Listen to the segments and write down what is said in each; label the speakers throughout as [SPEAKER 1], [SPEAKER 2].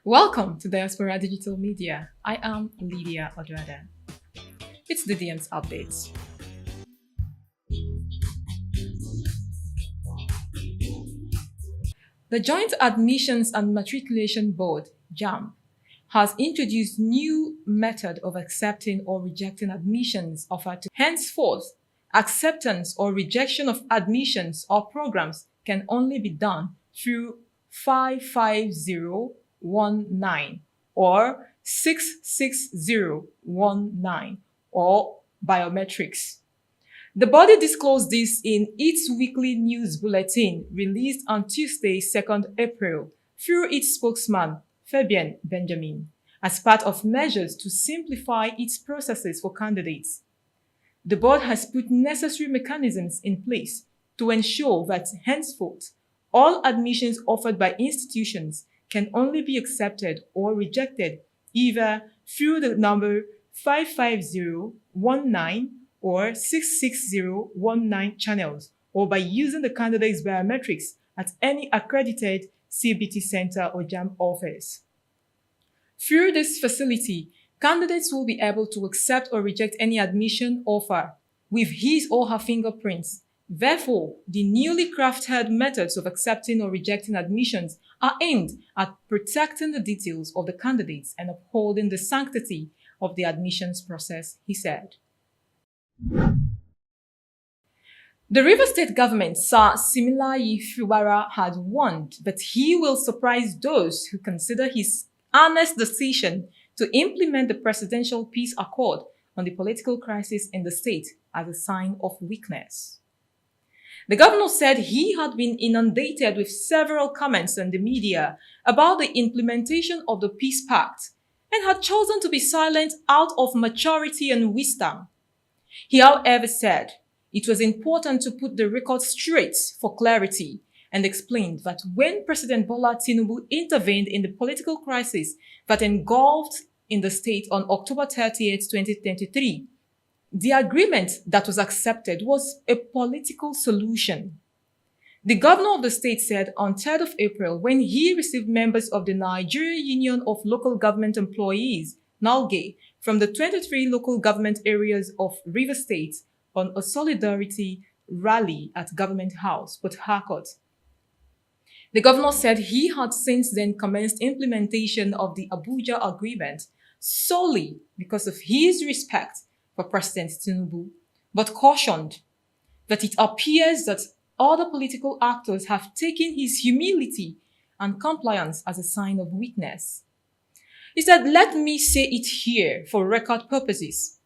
[SPEAKER 1] Welcome to Diaspora Digital Media. I am Lydia Odrada. It's DDM's updates. The Joint Admissions and Matriculation Board, JAM, has introduced new method of accepting or rejecting admissions offered to henceforth. Acceptance or rejection of admissions or programs can only be done through 55019 or 66019 or biometrics. The body disclosed this in its weekly news bulletin released on Tuesday, 2nd April, through its spokesman, Fabian Benjamin, as part of measures to simplify its processes for candidates. The board has put necessary mechanisms in place to ensure that henceforth, all admissions offered by institutions can only be accepted or rejected either through the number 55019 or 66019 channels or by using the candidate's biometrics at any accredited CBT center or JAM office. Through this facility, candidates will be able to accept or reject any admission offer with his or her fingerprints. Therefore, the newly crafted methods of accepting or rejecting admissions are aimed at protecting the details of the candidates and upholding the sanctity of the admissions process, he said. The River State government, Sir Siminalayi Fubara, had warned that he will surprise those who consider his honest decision to implement the presidential peace accord on the political crisis in the state as a sign of weakness. The governor said he had been inundated with several comments in the media about the implementation of the peace pact and had chosen to be silent out of maturity and wisdom. He, however, said it was important to put the record straight for clarity and explained that when President Bola Tinubu intervened in the political crisis that engulfed in the state on October 30th, 2023, the agreement that was accepted was a political solution. The governor of the state said on 3rd of April when he received members of the Nigeria Union of Local Government Employees, NALGE, from the 23 local government areas of River State on a solidarity rally at Government House, Port Harcourt. The governor said he had since then commenced implementation of the Abuja agreement solely because of his respect for President Tinubu, but cautioned that it appears that other political actors have taken his humility and compliance as a sign of weakness. He said, "Let me say it here for record purposes.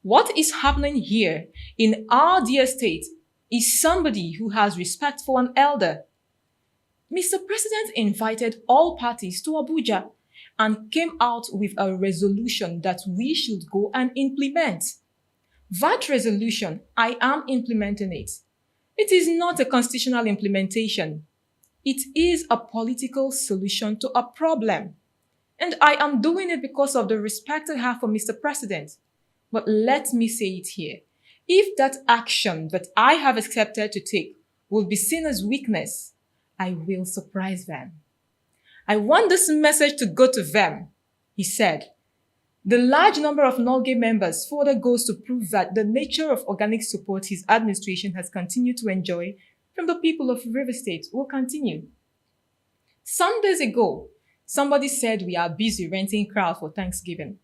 [SPEAKER 1] What is happening here in our dear state is somebody who has respect for an elder. Mr. President invited all parties to Abuja and came out with a resolution that we should go and implement. That resolution, I am implementing it. It is not a constitutional implementation. It is a political solution to a problem. And I am doing it because of the respect I have for Mr. President. But let me say it here. If that action that I have accepted to take will be seen as weakness, I will surprise them. I want this message to go to them," he said. The large number of NALGE members further goes to prove that the nature of organic support his administration has continued to enjoy from the people of River State will continue. Some days ago, somebody said we are busy renting crowd for Thanksgiving.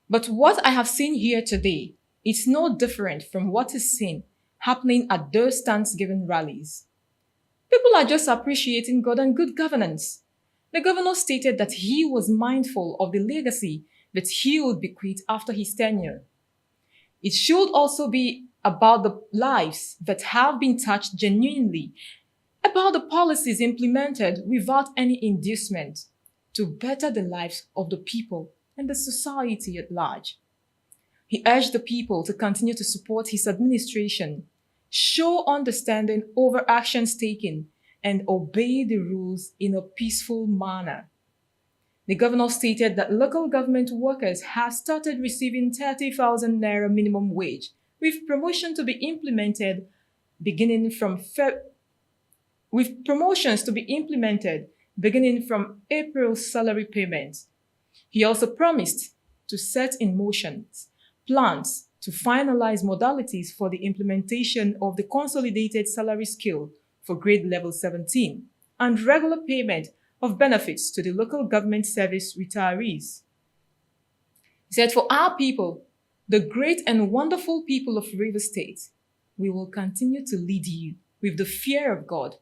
[SPEAKER 1] But what I have seen here today is no different from what is seen happening at those Thanksgiving rallies. People are just appreciating God and good governance. The governor stated that he was mindful of the legacy that he would bequeath after his tenure. It should also be about the lives that have been touched genuinely, about the policies implemented without any inducement to better the lives of the people and the society at large. He urged the people to continue to support his administration, show understanding over actions taken, and obey the rules in a peaceful manner. The governor stated that local government workers have started receiving 30,000 naira minimum wage, with promotion to be implemented beginning from with promotions to be implemented beginning from April's salary payment. He also promised to set in motion plans to finalize modalities for the implementation of the consolidated salary scale for grade level 17 and regular payment of benefits to the local government service retirees. He said, "For our people, the great and wonderful people of Rivers State, we will continue to lead you with the fear of God.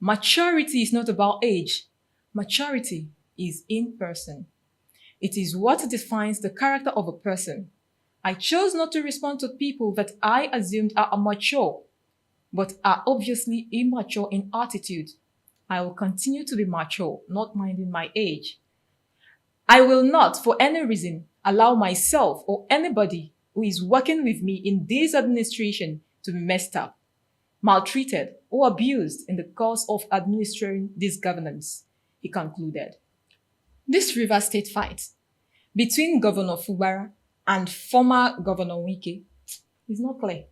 [SPEAKER 1] Maturity is not about age. Maturity is in person. It is what defines the character of a person. I chose not to respond to people that I assumed are mature, but are obviously immature in attitude. I will continue to be mature, not minding my age. I will not, for any reason, allow myself or anybody who is working with me in this administration to be messed up, maltreated, or abused in the course of administering this governance," he concluded. This Rivers State fight between Governor Fubara and former Governor Wike is not clear.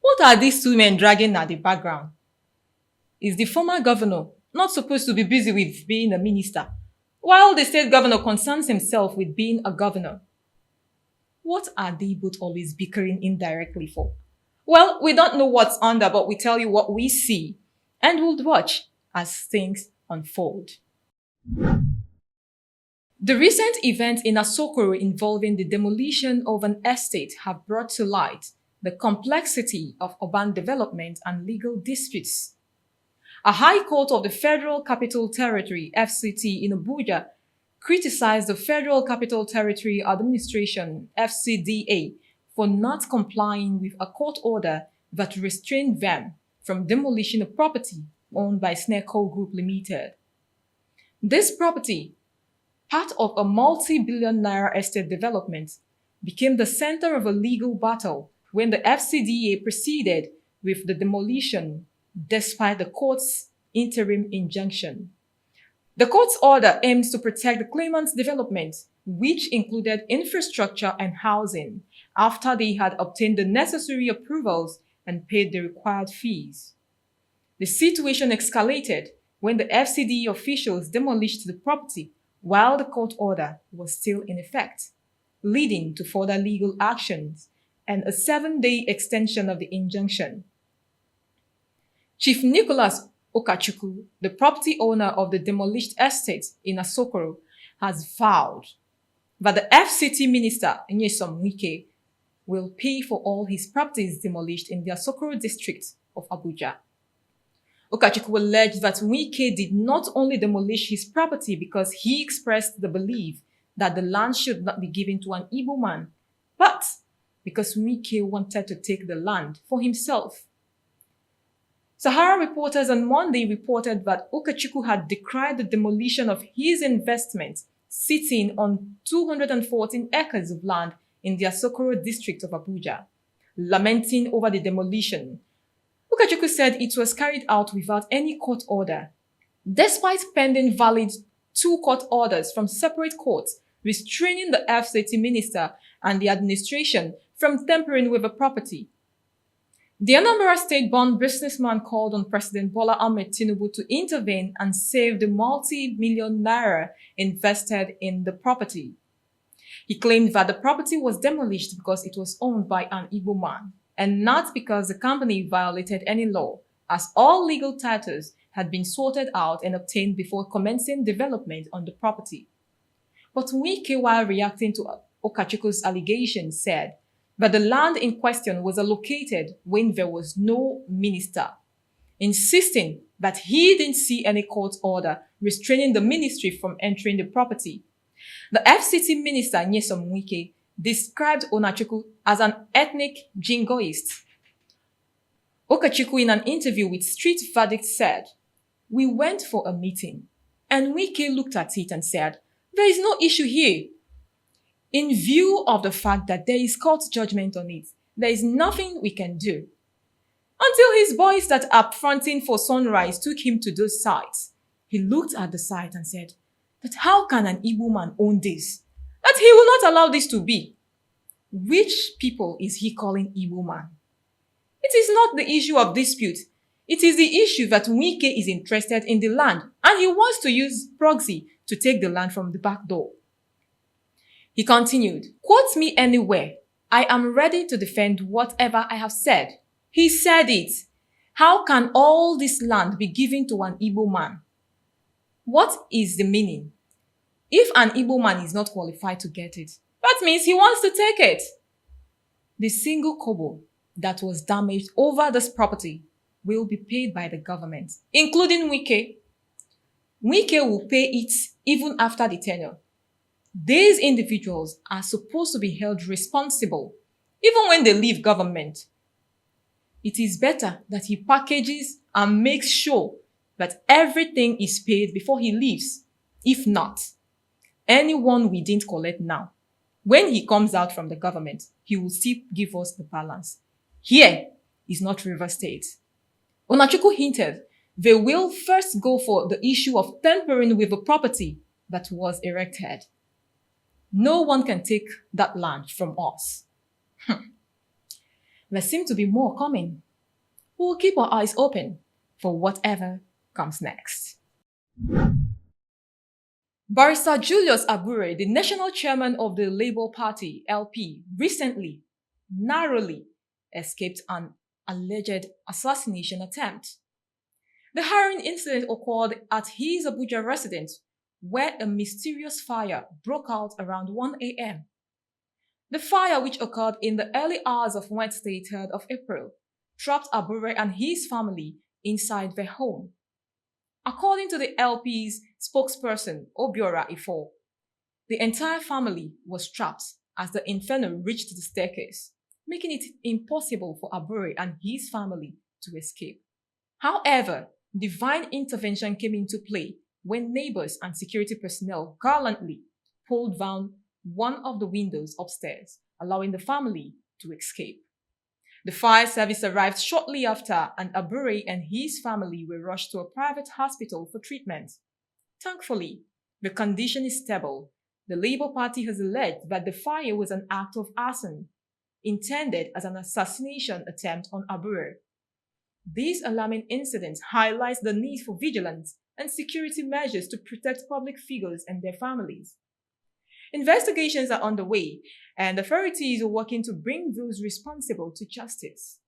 [SPEAKER 1] What are these two men dragging at the background? Is the former governor not supposed to be busy with being a minister, while the state governor concerns himself with being a governor? What are they both always bickering indirectly for? Well, we don't know what's under, but we tell you what we see, and we'll watch as things unfold. The recent events in Asokoro involving the demolition of an estate have brought to light the complexity of urban development and legal disputes. A High Court of the Federal Capital Territory, FCT, in Abuja criticized the Federal Capital Territory Administration, FCDA, for not complying with a court order that restrained them from demolishing a property owned by Snecco Group Limited. This property, part of a multi-billion naira estate development, became the center of a legal battle when the FCDA proceeded with the demolition despite the court's interim injunction. The court's order aims to protect the claimant's development, which included infrastructure and housing, after they had obtained the necessary approvals and paid the required fees. The situation escalated when the FCDA officials demolished the property while the court order was still in effect, leading to further legal actions and a 7-day extension of the injunction. Chief Nicholas Okachukwu, the property owner of the demolished estate in Asokoro, has vowed that the FCT minister, Nyesom Wike, will pay for all his properties demolished in the Asokoro district of Abuja. Okachukwu alleged that Wike did not only demolish his property because he expressed the belief that the land should not be given to an Igbo man, but because Wike wanted to take the land for himself. Sahara reporters on Monday reported that Okachukwu had decried the demolition of his investment sitting on 214 acres of land in the Asokoro district of Abuja. Lamenting over the demolition, Okachukwu said it was carried out without any court order, despite pending valid 2 court orders from separate courts restraining the FCT minister and the administration from tampering with the property. The Anambra State-born businessman called on President Bola Ahmed Tinubu to intervene and save the multi-million naira invested in the property. He claimed that the property was demolished because it was owned by an Igbo man, and not because the company violated any law, as all legal titles had been sorted out and obtained before commencing development on the property. But Wike, while reacting to Okachukwu's allegations, said that the land in question was allocated when there was no minister, insisting that he didn't see any court order restraining the ministry from entering the property. The FCT minister, Nyesom Wike, described Onachukwu as an ethnic jingoist. Okachukwu, in an interview with Street Verdict, said, "We went for a meeting, and Wike looked at it and said, 'There is no issue here.' In view of the fact that there is court judgment on it, there is nothing we can do." Until his boys that are fronting for Sunrise took him to those sites. He looked at the site and said, "But how can an Igbo man own this? That he will not allow this to be." Which people is he calling Igbo man? It is not the issue of dispute. It is the issue that Wike is interested in the land and he wants to use proxy to take the land from the back door. He continued, "Quote me anywhere. I am ready to defend whatever I have said." He said it. How can all this land be given to an Igbo man? What is the meaning? If an Igbo man is not qualified to get it, that means he wants to take it. The single kobo that was damaged over this property will be paid by the government, including Wike. Wike will pay it even after the tenure. These individuals are supposed to be held responsible even when they leave government. It is better that he packages and makes sure that everything is paid before he leaves. If not, anyone we didn't collect now, when he comes out from the government, he will still give us the balance. Here is not River State. Onachukwu hinted they will first go for the issue of tampering with the property that was erected. No one can take that land from us. There seem to be more coming. We will keep our eyes open for whatever comes next. Barrister Julius Abure, the national chairman of the Labour Party, LP, recently narrowly escaped an alleged assassination attempt. The harrowing incident occurred at his Abuja residence, where a mysterious fire broke out around 1 a.m. The fire, which occurred in the early hours of Wednesday, 3rd of April, trapped Abure and his family inside their home. According to the LP's spokesperson, Obiora Ifo, the entire family was trapped as the inferno reached the staircase, making it impossible for Abure and his family to escape. However, divine intervention came into play when neighbors and security personnel gallantly pulled down one of the windows upstairs, allowing the family to escape. The fire service arrived shortly after, and Abure and his family were rushed to a private hospital for treatment. Thankfully, the condition is stable. The Labour Party has alleged that the fire was an act of arson, intended as an assassination attempt on Abure. These alarming incidents highlight the need for vigilance and security measures to protect public figures and their families. Investigations are underway, and authorities are working to bring those responsible to justice.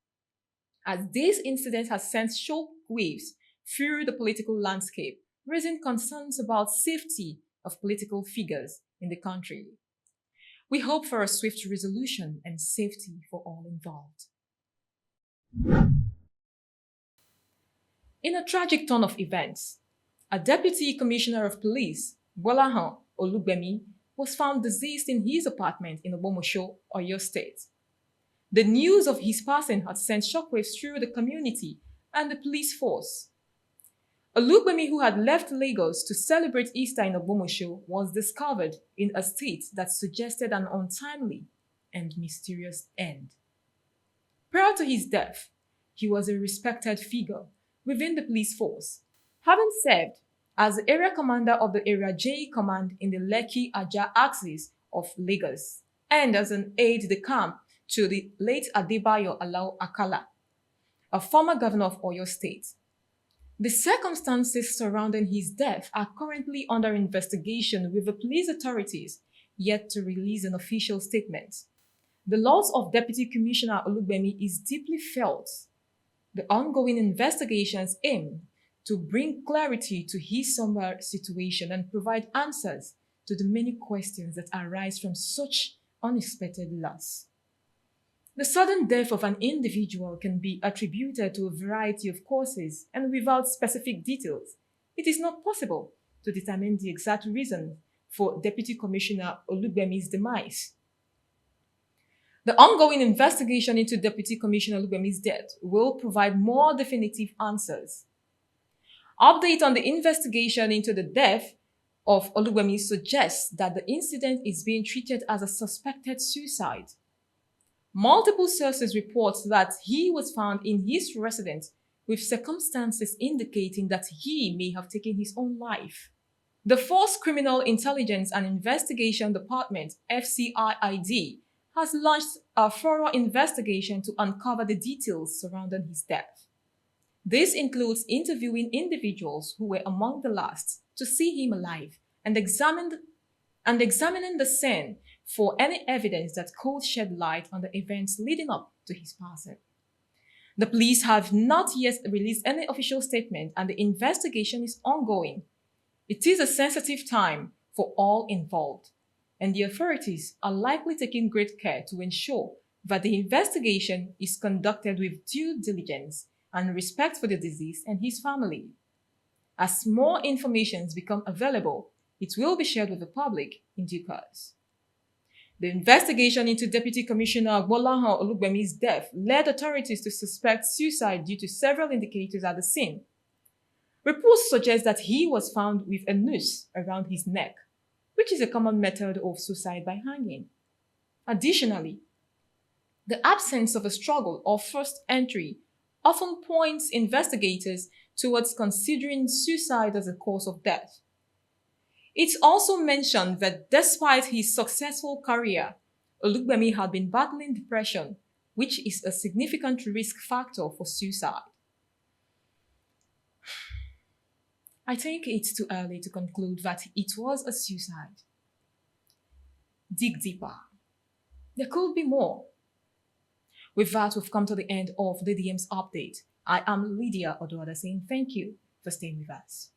[SPEAKER 1] As this incident has sent shockwaves through the political landscape, raising concerns about safety of political figures in the country. We hope for a swift resolution and safety for all involved. In a tragic turn of events, a deputy commissioner of police, Gbolahan Olugbemi, was found deceased in his apartment in Ogbomosho, Oyo State. The news of his passing had sent shockwaves through the community and the police force. Olugbemi, who had left Lagos to celebrate Easter in Ogbomosho, was discovered in a state that suggested an untimely and mysterious end. Prior to his death, he was a respected figure within the police force, having served as the area commander of the Area J Command in the Lekki-Ajah axis of Lagos, and as an aide-de-camp to the late Adebayo Alao Akala, a former governor of Oyo State. The circumstances surrounding his death are currently under investigation, with the police authorities yet to release an official statement. The loss of Deputy Commissioner Olugbemi is deeply felt. The ongoing investigations aim to bring clarity to his somber situation and provide answers to the many questions that arise from such unexpected loss. The sudden death of an individual can be attributed to a variety of causes, and without specific details, it is not possible to determine the exact reason for Deputy Commissioner Olugbemi's demise. The ongoing investigation into Deputy Commissioner Olugbemi's death will provide more definitive answers. Update on the investigation into the death of Olugbemi suggests that the incident is being treated as a suspected suicide. Multiple sources report that he was found in his residence with circumstances indicating that he may have taken his own life. The Force Criminal Intelligence and Investigation Department, FCIID, has launched a thorough investigation to uncover the details surrounding his death. This includes interviewing individuals who were among the last to see him alive and examining the scene for any evidence that could shed light on the events leading up to his passing. The police have not yet released any official statement and the investigation is ongoing. It is a sensitive time for all involved, and the authorities are likely taking great care to ensure that the investigation is conducted with due diligence and respect for the deceased and his family. As more information become available, it will be shared with the public in due course. The investigation into Deputy Commissioner Gbolahan Olugbemi's death led authorities to suspect suicide due to several indicators at the scene. Reports suggest that he was found with a noose around his neck, which is a common method of suicide by hanging. Additionally, the absence of a struggle or forced entry often points investigators towards considering suicide as a cause of death. It's also mentioned that despite his successful career, Olugbemi had been battling depression, which is a significant risk factor for suicide. I think it's too early to conclude that it was a suicide. Dig deeper. There could be more. With that, we've come to the end of DDM's update. I am Lydia Odoada saying thank you for staying with us.